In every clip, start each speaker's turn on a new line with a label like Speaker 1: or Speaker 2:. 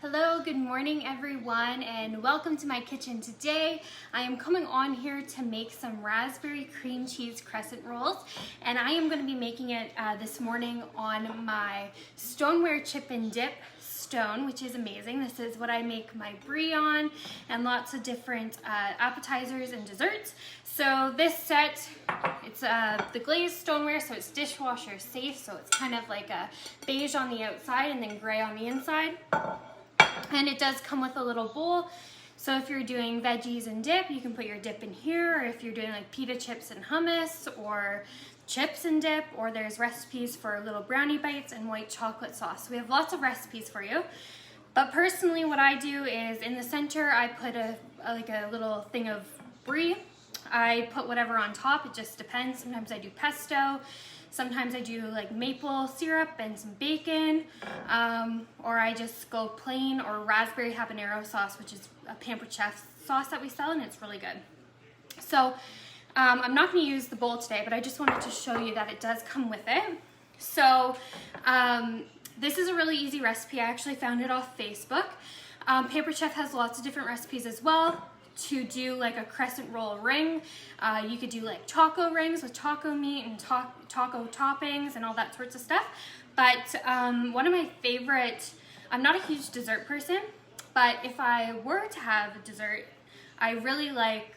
Speaker 1: Hello, good morning everyone, and welcome to my kitchen. Today I am coming on here to make some raspberry cream cheese crescent rolls, and I am going to be making it this morning on my stoneware chip and dip stone, which is amazing. This is what I make my brie on and lots of different appetizers and desserts. So this set, it's the glazed stoneware, so it's dishwasher safe, so it's kind of like a beige on the outside and then gray on the inside. And it does come with a little bowl, so if you're doing veggies and dip, you can put your dip in here, or if you're doing like pita chips and hummus, or chips and dip, or there's recipes for little brownie bites and white chocolate sauce. So we have lots of recipes for you. But personally, what I do is in the center, I put a little thing of brie. I put whatever on top, it just depends. Sometimes I do pesto. Sometimes I do like maple syrup and some bacon, or I just go plain or raspberry habanero sauce, which is a Pampered Chef sauce that we sell, and it's really good. So I'm not going to use the bowl today, but I just wanted to show you that it does come with it. So this is a really easy recipe. I actually found it off Facebook. Pampered Chef has lots of different recipes as well. To do like a crescent roll ring. You could do like taco rings with taco meat and taco toppings and all that sorts of stuff. But one of my favorite, I'm not a huge dessert person, but if I were to have a dessert, I really like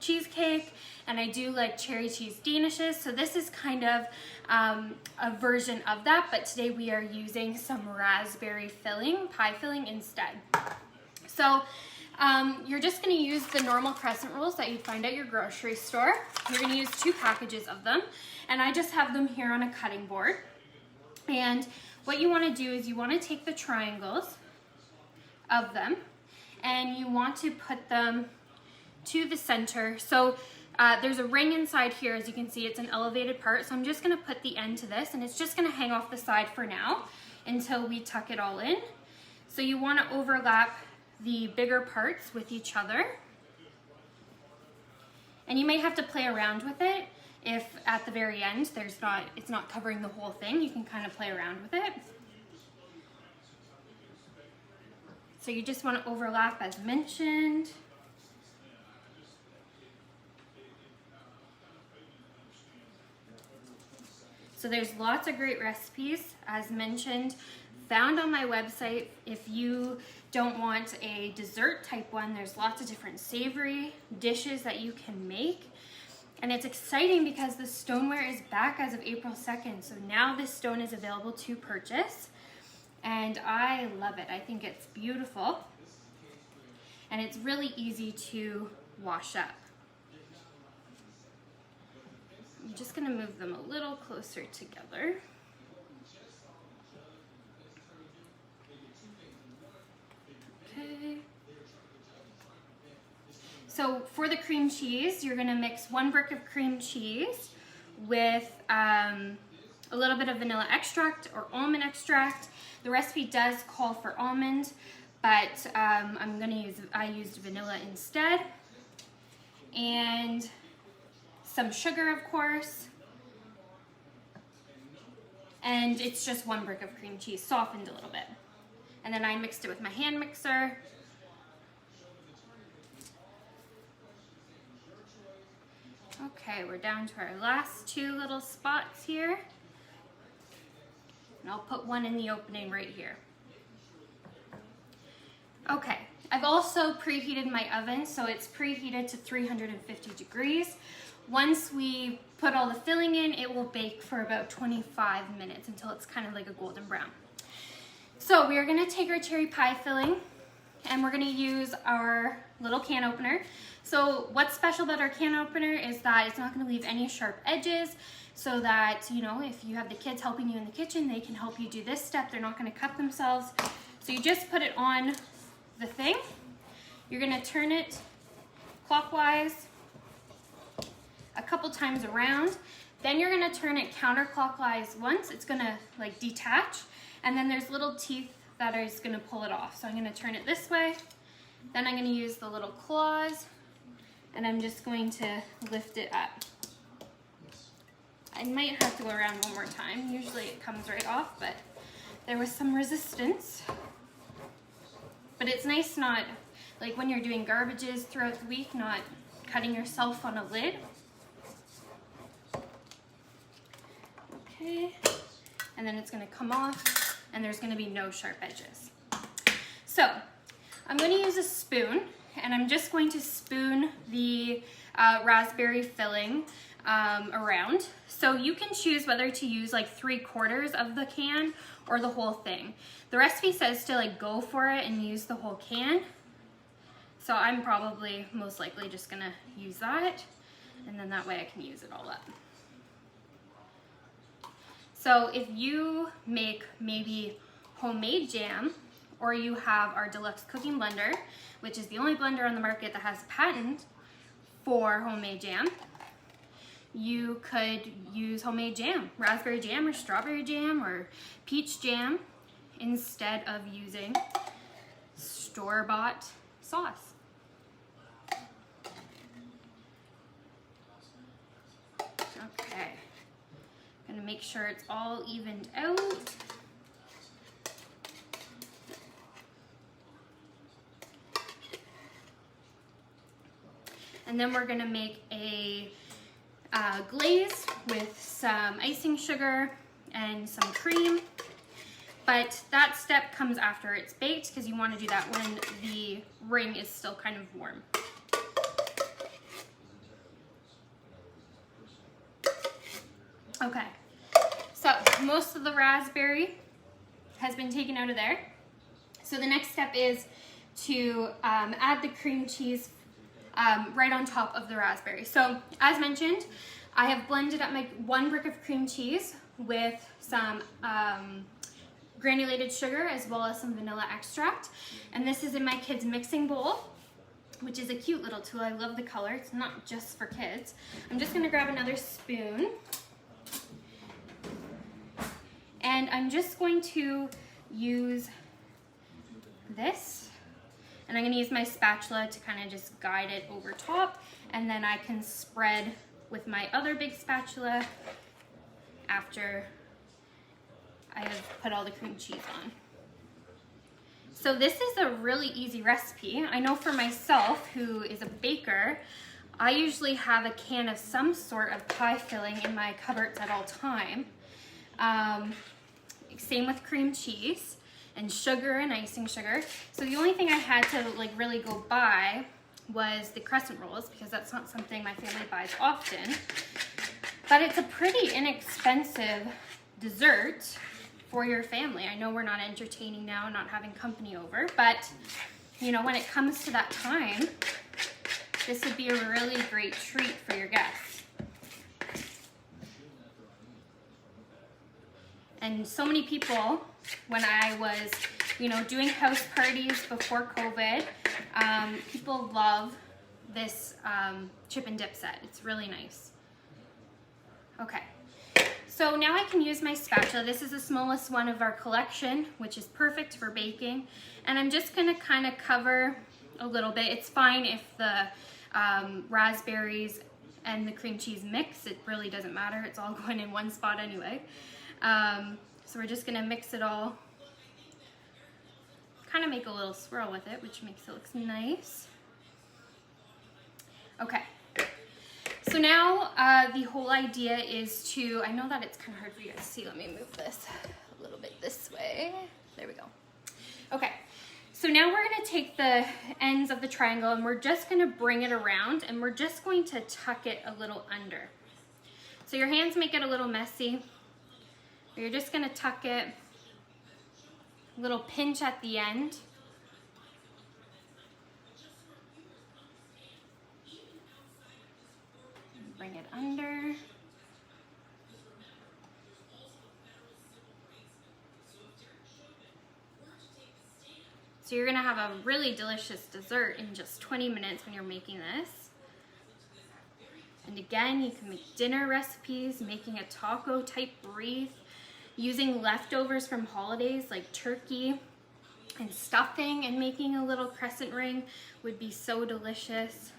Speaker 1: cheesecake, and I do like cherry cheese danishes. So this is kind of a version of that, but today we are using some raspberry filling, pie filling instead. So you're just going to use the normal crescent rolls that you'd find at your grocery store. You're going to use 2 packages of them, and I just have them here on a cutting board. And what you want to do is you want to take the triangles of them and you want to put them to the center. So there's a ring inside here, as you can see. It's an elevated part, so I'm just going to put the end to this, and it's just going to hang off the side for now until we tuck it all in. So you want to overlap the bigger parts with each other, and you may have to play around with it if at the very end it's not covering the whole thing. You can kind of play around with it. So you just want to overlap as mentioned. So there's lots of great recipes, as mentioned, found on my website. If you don't want a dessert type one, there's lots of different savory dishes that you can make. And it's exciting because the stoneware is back as of April 2nd. So now this stone is available to purchase. And I love it. I think it's beautiful. And it's really easy to wash up. I'm just going to move them a little closer together. Okay. So for the cream cheese, you're going to mix 1 brick of cream cheese with a little bit of vanilla extract or almond extract. The recipe does call for almond, but I used vanilla instead. And some sugar, of course. And it's just 1 brick of cream cheese, softened a little bit. And then I mixed it with my hand mixer. Okay, we're down to our last 2 little spots here. And I'll put one in the opening right here. Okay, I've also preheated my oven, so it's preheated to 350 degrees. Once we put all the filling in, it will bake for about 25 minutes until it's kind of like a golden brown. So we are going to take our cherry pie filling, and we're going to use our little can opener. So what's special about our can opener is that it's not going to leave any sharp edges, so that, you know, if you have the kids helping you in the kitchen, they can help you do this step. They're not going to cut themselves. So you just put it on the thing. You're going to turn it clockwise a couple times around. Then you're going to turn it counterclockwise once. It's going to like detach. And then there's little teeth that are just going to pull it off. So I'm going to turn it this way. Then I'm going to use the little claws, and I'm just going to lift it up. I might have to go around one more time. Usually it comes right off, but there was some resistance. But it's nice not, like when you're doing garbages throughout the week, not cutting yourself on a lid. Okay, and then it's gonna come off and there's gonna be no sharp edges. So I'm gonna use a spoon and I'm just going to spoon the raspberry filling around. So you can choose whether to use like 3/4 of the can or the whole thing. The recipe says to like go for it and use the whole can. So I'm probably most likely just gonna use that, and then that way I can use it all up. So if you make maybe homemade jam, or you have our deluxe cooking blender, which is the only blender on the market that has a patent for homemade jam, you could use homemade jam, raspberry jam or strawberry jam or peach jam, instead of using store-bought sauce. Okay, gonna make sure it's all evened out. And then we're gonna make a glaze with some icing sugar and some cream. But that step comes after it's baked because you want to do that when the ring is still kind of warm. Okay, so most of the raspberry has been taken out of there. So the next step is to add the cream cheese right on top of the raspberry. So as mentioned, I have blended up my 1 brick of cream cheese with some granulated sugar as well as some vanilla extract. And this is in my kids' mixing bowl, which is a cute little tool. I love the color. It's not just for kids. I'm just gonna grab another spoon. And I'm just going to use this. And I'm gonna use my spatula to kind of just guide it over top. And then I can spread with my other big spatula after I have put all the cream cheese on. So this is a really easy recipe. I know for myself, who is a baker, I usually have a can of some sort of pie filling in my cupboards at all time. Same with cream cheese and sugar and icing sugar. So the only thing I had to like really go buy was the crescent rolls, because that's not something my family buys often. But it's a pretty inexpensive dessert for your family. I know we're not entertaining now, not having company over, but you know, when it comes to that time, this would be a really great treat for your guests. And so many people, when I was, you know, doing house parties before COVID, people love this chip and dip set. It's really nice. Okay, so now I can use my spatula. This is the smallest one of our collection, which is perfect for baking. And I'm just gonna kind of cover a little bit. It's fine if the raspberries and the cream cheese mix. It really doesn't matter. It's all going in one spot anyway. So we're just gonna mix it all, kind of make a little swirl with it, which makes it look nice. Okay, so now the whole idea is to, I know that it's kind of hard for you guys to see, let me move this a little bit this way. There we go. Okay, so now we're gonna take the ends of the triangle and we're just gonna bring it around and we're just going to tuck it a little under. So your hands may get a little messy, but you're just gonna tuck it, a little pinch at the end. Bring it under. So you're gonna have a really delicious dessert in just 20 minutes when you're making this. And again, you can make dinner recipes, making a taco type wreath, using leftovers from holidays like turkey and stuffing and making a little crescent ring would be so delicious.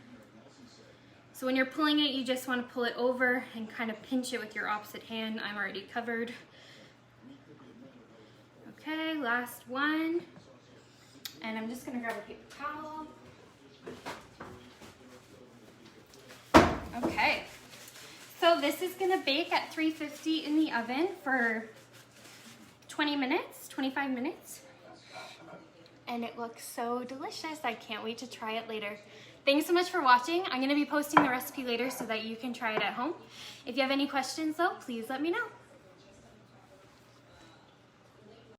Speaker 1: So when you're pulling it, you just want to pull it over and kind of pinch it with your opposite hand. I'm already covered. Okay, last one. And I'm just gonna grab a paper towel. Okay, so this is gonna bake at 350 in the oven for 20 minutes, 25 minutes. And it looks so delicious. I can't wait to try it later. Thanks so much for watching. I'm gonna be posting the recipe later so that you can try it at home. If you have any questions though, please let me know.